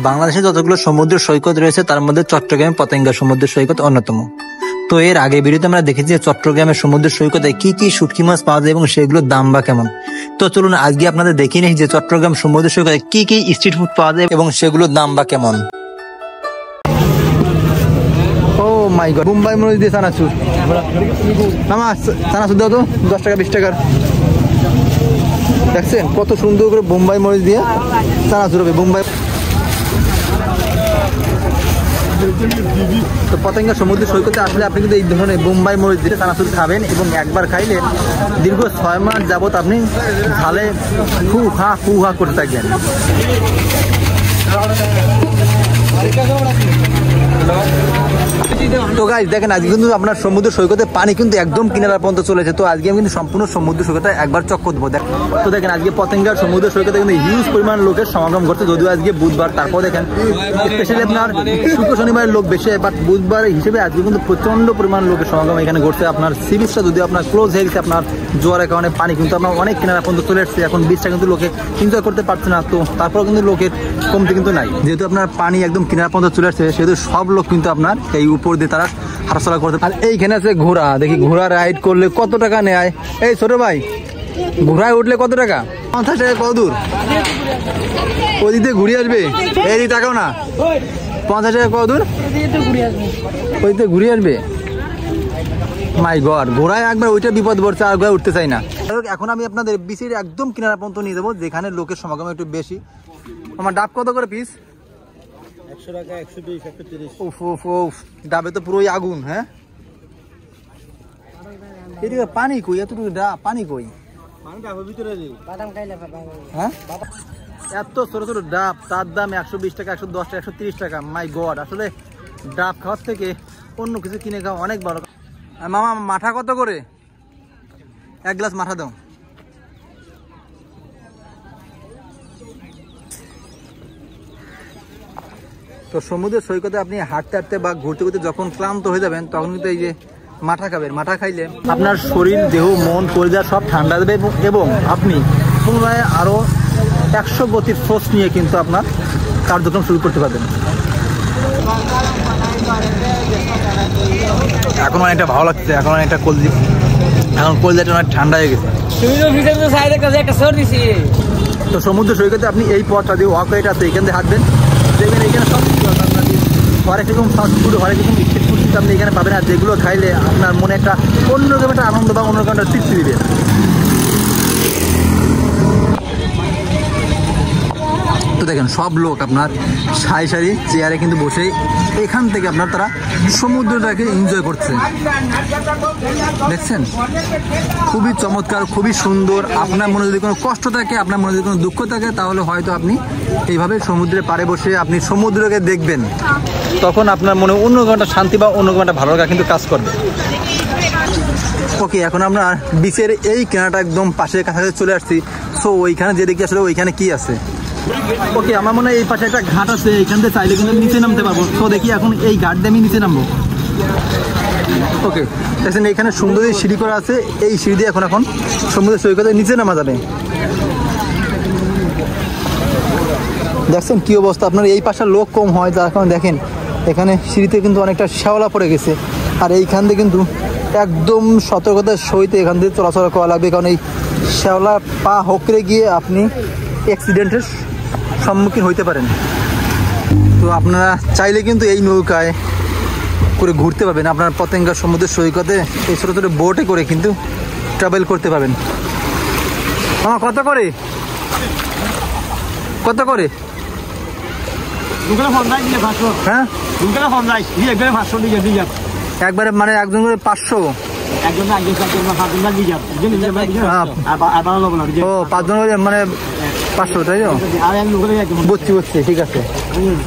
বাংলাদেশে যতগুলো সমুদ্র সৈকত রয়েছে তার মধ্যে চট্টগ্রামের পতেঙ্গা সমুদ্র সৈকত অন্যতম। তো এর আগে ভিডিওতে আমরা দেখেছি যে চট্টগ্রামের সমুদ্র সৈকতে কি কি শুটকি মাছ পাওয়া যায় এবং সেগুলোর দাম বা কেমন। তো চলুন আজকে আপনাদের দেখিয়ে নিই যে চট্টগ্রাম সমুদ্র সৈকতে কি কি স্ট্রিট ফুড পাওয়া যায় এবং সেগুলোর দাম বা কেমন। ও মাই গড, মুম্বাই মরিচ দিয়ে চানাচুর। মামা চানাচুর দাও তো 10 টাকা 20 টাকার। দেখছেন কত সুন্দর করে বোম্বাই মরিচ দিয়ে চানাচুর হবে। বোম্বাই তো পতেঙ্গা সমুদ্র সৈকতে আসলে আপনি কিন্তু এই ধরনের বোম্বাই মরিচ দিয়ে চানাচুর খাবেন এবং একবার খাইলে দীর্ঘ 6 মাস যাবত আপনি ঝালে ফু হা করতে থাকবেন। তো গাইস দেখেন আজকে কিন্তু আপনার সমুদ্র সৈকতে পানি কিন্তু একদম কিনারা পর্যন্ত চলেছে। তো আজকে আমি কিন্তু সম্পূর্ণ সমুদ্র সৈকতে একবার চক্কর দেবো। তো দেখেন আজকে পতেঙ্গার সমুদ্র সৈকতে কিন্তু হিউজ পরিমাণ লোকের সমাগম ঘটছে, যদিও আজকে বুধবার। তারপর দেখেন স্পেশালি আপনার শুক্র শনিবারের লোক বেশি, বাট বুধবার হিসেবে আজকে কিন্তু প্রচন্ড পরিমাণ লোকের সমাগম এখানে ঘটছে। আপনার সি বিচটা যদিও আপনার ক্লোজ হয়ে গেছে, আপনার জোয়ারের কারণে পানি কিন্তু আপনার অনেক কিনারা পর্যন্ত চলে এসছে। এখন বিচটা কিন্তু লোকে এনজয় করতে পারছে না। তো তারপর কিন্তু লোকের কমতি কিন্তু নাই, যেহেতু আপনার পানি একদম কিনারা পর্যন্ত চলে আসছে, সেহেতু সব লোক কিন্তু আপনার এই উপর দিয়ে তারা হাঁটাচলা করতে। আর এইখানে আছে ঘোড়া, দেখি ঘোড়া রাইড করলে কত টাকা নেয়। এই ছোট ভাই, ঘোড়ায় উঠলে কত টাকা? 50 টাকা। কত দূর? ওদিকে ঘুরিয়ে আসবে। এই দিকে টাকাও না, 50 টাকা। কত দূর? ওইদিকে ঘুরিয়ে আসবে। মাই গড, ঘোড়ায় একবার ওইটা বিপদ পড়ছে, আর ঘোড়ায় উঠতে চাই না। এখন আমি আপনাদের বিচের একদম কিনারা পর্যন্ত নিয়ে যাবো, যেখানে লোকের সমাগম একটু বেশি। আমার ডাব কত করে পিস? 100 টাকা, 120, 130। উফ, ডাবে তো পুরোই আগুন। হ্যাঁ, এদিকে পানি কই? এতটুকু ডাব পানি কই? হ্যাঁ, এত ছোট ছোট ডাব, তার দাম 120 টাকা, 110 টাকা, 130 টাকা। মাই গড, আসলে ডাব খাওয়ার থেকে অন্য কিছু কিনে খাওয়া অনেক ভালো। মামা মাঠা কত করে? 1 গ্লাস মাঠা দাও। তো সমুদ্র সৈকতে আপনি হাঁটতে হাঁটতে বা ঘুরতে ঘুরতে যখন ক্লান্ত হয়ে যাবেন, তখন কিন্তু এই যে মাঠা খাবেন। মাঠা খাইলে আপনার শরীর, দেহ, মন, কলিজা সব ঠান্ডা দেবে এবং আপনি পুনরায় আরো 100 গতির ফোর্স নিয়ে কিন্তু আপনার কার্যক্রম শুরু করতে পারবেন। এখন অনেকটা ভালো লাগছে, এখন অনেকটা কলিজাটা অনেক ঠান্ডা হয়ে গেছে। তো সমুদ্র সৈকতে আপনি এই পথটা দিয়ে ওয়াকওয়েটা আছে, এখান দিয়ে হাঁটবেন, দেখবেন এখানে সব কিছু আছে। আপনার হরেক রকম ফাস্ট ফুড, হরেক রকম স্ট্রিট ফুড কিন্তু আপনি এখানে পাবেন। আর যেগুলো খাইলে আপনার মনে একটা অন্যরকম একটা আনন্দ বা অন্যরকম একটা তৃপ্তি দিবে। তো দেখেন সব লোক আপনার সারি সারি চেয়ারে কিন্তু বসে এখান থেকে আপনার তারা সমুদ্রটাকে এনজয় করছে। দেখছেন খুবই চমৎকার, খুবই সুন্দর। আপনার মনে যদি কোনো কষ্ট থাকে, আপনার মনে যদি কোনো দুঃখ থাকে, তাহলে হয়তো আপনি এইভাবে সমুদ্রের পাড়ে বসে আপনি সমুদ্রকে দেখবেন, তখন আপনার মনে অন্যরকম একটা শান্তি বা অন্যরকম একটা ভালো লাগা কিন্তু কাজ করবে। ওকে, এখন আমরা বিচের এই কেনাটা একদম পাশের কাছাকাছি চলে আসছি। সো ওইখানে যে দেখি আসলে ওইখানে কি আছে। ওকে, আমার মনে হয় এই পাশে একটা ঘাট আছে, এইখান থেকে চাইলে কিন্তু নিচে নামতে পারবো। তো দেখি এখন এই ঘাট দিয়ে আমি নিচে নামবো। ওকে, দেখছেন এখানে সুন্দর সিঁড়ি করা আছে, এই সিঁড়ি দিয়ে এখন সমুদ্র সৈকতের নিচে নামা যাবে। দেখছেন কি অবস্থা। আপনার এই পাশে লোক কম হয়, যার কারণে দেখেন এখানে সিঁড়িতে কিন্তু অনেকটা শ্যাওলা পড়ে গেছে। আর এইখান দিয়ে কিন্তু একদম সতর্কতার সহিত এখান থেকে চলাচল করা লাগবে, কারণ এই শ্যাওলা পা হকরে গিয়ে আপনি অ্যাক্সিডেন্টের সম্মুখীন হইতে পারেন। তো আপনারা চাইলে কিন্তু এই নৌকায় করে ঘুরতে পারবেন। আপনার পতেঙ্গা সমুদ্র সৈকতে এই ছোটো ছোটো বোটে করে কিন্তু ট্রাভেল করতে পারবেন। আমার কত করে? কত করে? হ্যাঁ, একবারে মানে একজন করে 500। ও 5 জন মানে 500, তাই তো? বুঝছি, ঠিক আছে।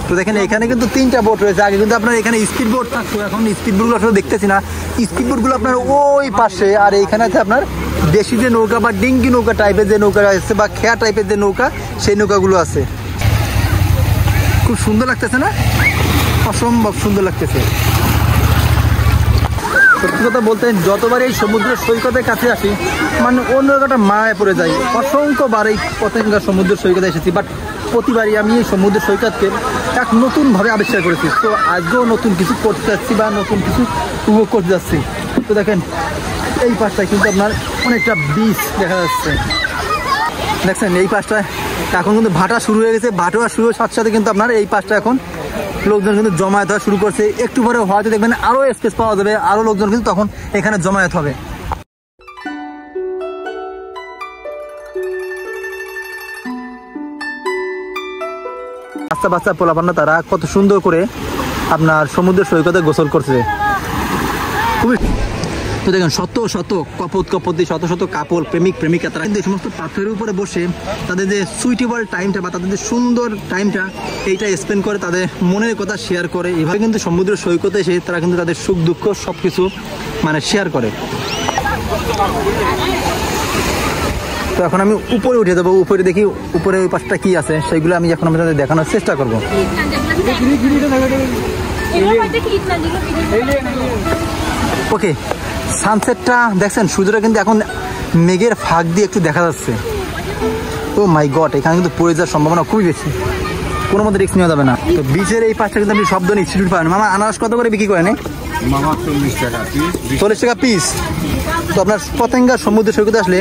তো দেখেন এখানে কিন্তু 3টা বোট রয়েছে। আগে কিন্তু আপনার এখানে স্পিড বোট থাকতো, এখন স্পিড বোটগুলো আসলে দেখতেছি না। স্পিড বোটগুলো আপনার ওই পাশে, আর এইখানে আছে আপনার দেশি যে নৌকা বা ডিঙ্গি নৌকা টাইপের যে নৌকা আছে বা খেয়া টাইপের যে নৌকা, সেই নৌকাগুলো আছে। খুব সুন্দর লাগতেছে না? অসম্ভব সুন্দর লাগতেছে। সত্যি কথা বলতে যতবার এই সমুদ্র সৈকতের কাছে আসি, মানে অন্যরকম একটা মায়ায় পড়ে যাই। অসংখ্যবার এই পতেঙ্গা সমুদ্র সৈকতে এসেছি, বাট প্রতিবারই আমি এই সমুদ্র সৈকতকে এক নতুনভাবে আবিষ্কার করেছি। তো আজকেও নতুন কিছু করতে যাচ্ছি বা নতুন কিছু উপভোগ করতে যাচ্ছি। তো দেখেন এই পাশটায় কিন্তু আপনার অনেকটা বীজ দেখা যাচ্ছে, দেখছেন এই পাশটায় এখন কিন্তু ভাটা শুরু হয়ে গেছে। ভাটা শুরু হওয়ার সাথে সাথে কিন্তু আপনার এই পাশটা এখন লোকজন কিন্তু জমায়েত হওয়া শুরু করছে। একটু পরে হয়তো দেখবেন আরও স্পেস পাওয়া যাবে, আরও লোকজন কিন্তু তখন এখানে জমায়েত হবে। বাচ্চা বাচ্চা পোলাপান্না তারা কত সুন্দর করে আপনার সমুদ্র সৈকতে গোসল করছে, খুবই। তো দেখেন শত শত কপতি শত শত কাপড় প্রেমিক প্রেমিকা তারা কিন্তু এই সমস্ত পাথরের উপরে বসে তাদের যে সুইটেবল টাইমটা বা তাদের যে সুন্দর টাইমটা এইটা স্পেন্ড করে, তাদের মনের কথা শেয়ার করে। এভাবে কিন্তু সমুদ্র সৈকতে এসে তারা কিন্তু তাদের সুখ দুঃখ সব কিছু মানে শেয়ার করে। তো এখন আমি উপরে উঠে যাবো, উপরে দেখি উপরে ওই পাশটা কি আছে, সেইগুলো আমি এখন আপনাদের দেখানোর চেষ্টা করবো। ওকে, সানসেটটা দেখছেন, সূর্যটা কিন্তু এখন মেঘের ফাঁক দিয়ে একটু দেখা যাচ্ছে। ও মাই গড, এখানে কিন্তু পড়ে যাওয়ার সম্ভাবনা খুবই বেশি, কোনো মধ্যে রিস্ক নেওয়া যাবে না। তো বিচের এই পাশটা কিন্তু আপনি শব্দ ইনস্টিটিউট পাবেন। মামা আনারস কত করে বিক্রি করেন? মামা 40 টাকা পিস। 40 টাকা পিস। তো আপনার পতেঙ্গা সমুদ্র সৈকতে আসলে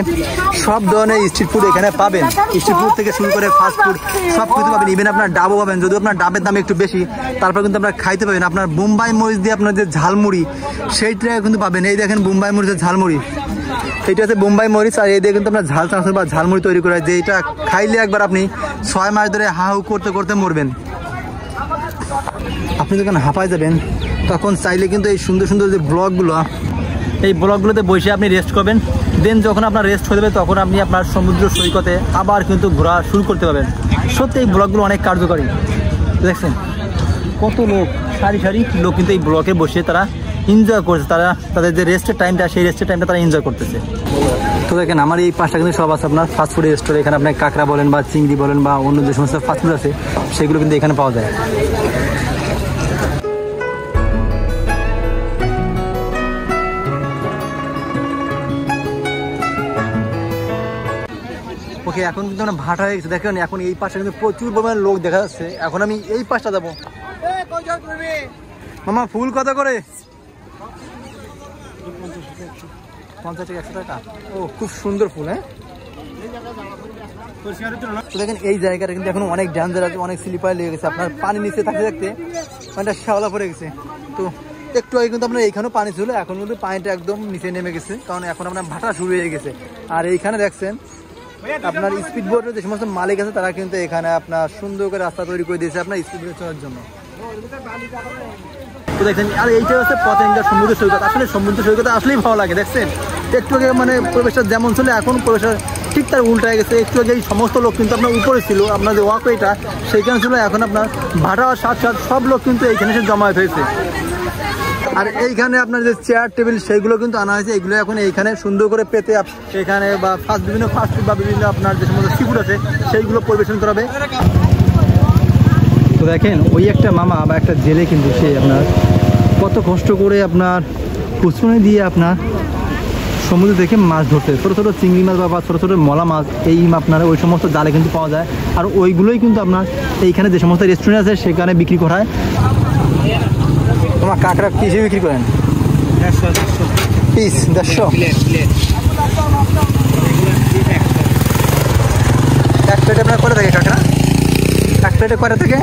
সব ধরনের স্ট্রিট ফুড এখানে পাবেন। স্ট্রিট ফুড থেকে শুরু করে ফাস্ট ফুড সব কিছু পাবেন। ইভেন আপনার ডাবও পাবেন, যদিও আপনার ডাবের দাম একটু বেশি, তারপর কিন্তু আপনার খাইতে পাবেন। আপনার বোম্বাই মরিচ দিয়ে আপনার যে ঝালমুড়ি সেইটা কিন্তু পাবেন। এই দেখেন বোম্বাই মরিচের ঝালমুড়ি, এইটা হচ্ছে বোম্বাই মরিচ, আর এই দিয়ে কিন্তু আপনার ঝাল চানাচুর বা ঝালমুড়ি তৈরি করা হয়, যে এটা খাইলে একবার আপনি 6 মাস ধরে হা হু করতে করতে মরবেন। আপনি যখন হাঁপায় যাবেন তখন চাইলে কিন্তু এই সুন্দর সুন্দর যে ব্লগগুলো, এই ব্লগগুলোতে বসে আপনি রেস্ট করবেন। দেন যখন আপনার রেস্ট হয়ে যাবে তখন আপনি আপনার সমুদ্র সৈকতে আবার কিন্তু ঘোরা শুরু করতে পারবেন। সত্যি এই ব্লগগুলো অনেক কার্যকরী। দেখছেন কত লোক, সারি সারি লোক কিন্তু এই ব্লগে বসে তারা এনজয় করছে, তারা তাদের যে রেস্টের টাইমটা সেই রেস্টের টাইমটা তারা এনজয় করতেছে। তো দেখেন আমার এই পাশটা কিন্তু সব আছে আপনার ফাস্টফুডের স্টোর। এখানে আপনার কাঁকড়া বলেন বা চিংড়ি বলেন বা অন্য যে সমস্ত ফাস্টফুড আছে সেগুলো কিন্তু এখানে পাওয়া যায়। ওকে, এখন কিন্তু আমরা ভাটা হয়ে গেছে। দেখেন এখন এই পাশে কিন্তু প্রচুর পরিমাণে লোক দেখা যাচ্ছে। এখন আমি এই পাশটা যাবো। মামা ফুল কত করে? 50 টাকা 100 টাকা। ও খুব সুন্দর ফুল। হ্যাঁ, দেখেন এই জায়গাটা কিন্তু এখন অনেক ডেঞ্জার আছে, অনেক স্লিপার লেগে গেছে। আপনার পানি নিচে থাকতে থাকতে পানিটা শ্যাওলা পড়ে গেছে। তো একটু আগে কিন্তু আপনার এইখানেও পানি ছিল, এখন কিন্তু পানিটা একদম নিচে নেমে গেছে, কারণ এখন আপনার ভাটা শুরু হয়ে গেছে। আর এইখানে দেখছেন আপনার স্পিড বোটের যে সমস্ত মালিক আছে তারা কিন্তু এখানে আপনার সুন্দর করে রাস্তা তৈরি করে দিয়েছে আপনার স্পিড বোট চলার জন্য। তো দেখছেন, আর এইটা হচ্ছে পতেঙ্গা সমুদ্র সৈকত। আসলে সমুদ্র সৈকতে আসলেই ভালো লাগে। দেখছেন একটু আগে মানে পরিবেশটা যেমন ছিল এখন পরিবেশটা ঠিক তার উল্টায় গেছে। একটু আগে এই সমস্ত লোক কিন্তু আপনার উপরে ছিল, আপনার যে ওয়াকওয়েটা সেইখানে ছিল, এখন আপনার ভাটা সাথ সাথ সব লোক কিন্তু এইখানে এসে জমায়েত হয়েছে। আর এইখানে আপনার যে চেয়ার টেবিল সেইগুলো কিন্তু আনা হয়েছে, এগুলো এখন এইখানে সুন্দর করে পেতে এখানে বা বিভিন্ন ফাস্টফুড বা বিভিন্ন আপনার যে সমস্ত সি ফুড আছে সেইগুলো পরিবেশন করাবে। তো দেখেন ওই একটা মামা বা একটা জেলে কিন্তু সে আপনার কত কষ্ট করে আপনার পুষ্করণী দিয়ে আপনার সমুদ্র থেকে মাছ ধরতে, ছোটো ছোটো চিংড়ি মাছ বা ছোটো ছোটো মলা মাছ এই আপনার ওই সমস্ত জালে কিন্তু পাওয়া যায়। আর ওইগুলোই কিন্তু আপনার এইখানে যে সমস্ত রেস্টুরেন্ট আছে সেখানে বিক্রি করা হয়। তোমার কাঁকড়া পিসে বিক্রি করেন? 150 পিস। 150 এক প্লেটে আপনার করে থাকে কাঁকড়া? এক প্লেটে করে থাকে?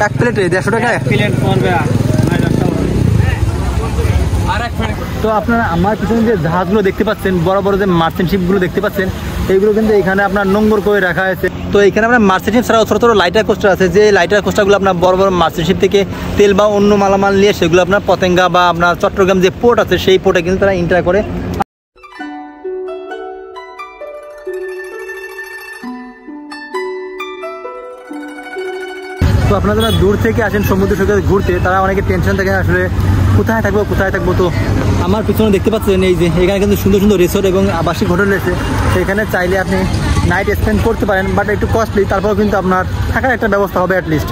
এক প্লেটে 150 টাকা। তো আপনারা আমার পিছনে যে জাহাজগুলো দেখতে পাচ্ছেন, বড় বড় যে মার্চেন্ট শিপগুলো দেখতে পাচ্ছেন, এইগুলো কিন্তু এখানে আপনার নোংর করে রাখা হয়েছে। তো এখানে আপনার মার্চেন্ট শিপ ছাড়াও ছোটো ছোটো লাইটার কোস্টার আছে, যে লাইটার কোস্টারগুলো আপনার বড় বড় মার্চেন্ট শিপ থেকে তেল বা অন্য মালামাল নিয়ে সেগুলো আপনার পতেঙ্গা বা আপনার চট্টগ্রাম যে পোর্ট আছে সেই পোর্টে কিন্তু তারা এন্টার করে। তো আপনারা যারা দূর থেকে আসেন সমুদ্র সৈকতে ঘুরতে, তারা অনেকে টেনশন থাকে আসলে কোথায় থাকবো। তো আমার পিছনে দেখতে পাচ্ছেন এই যে এখানে কিন্তু সুন্দর সুন্দর রিসোর্ট এবং আবাসিক হোটেল রয়েছে। সেখানে চাইলে আপনি নাইট স্পেন্ড করতে পারেন, বাট একটু কস্টলি, তারপরেও কিন্তু আপনার থাকার একটা ব্যবস্থা হবে অ্যাটলিস্ট।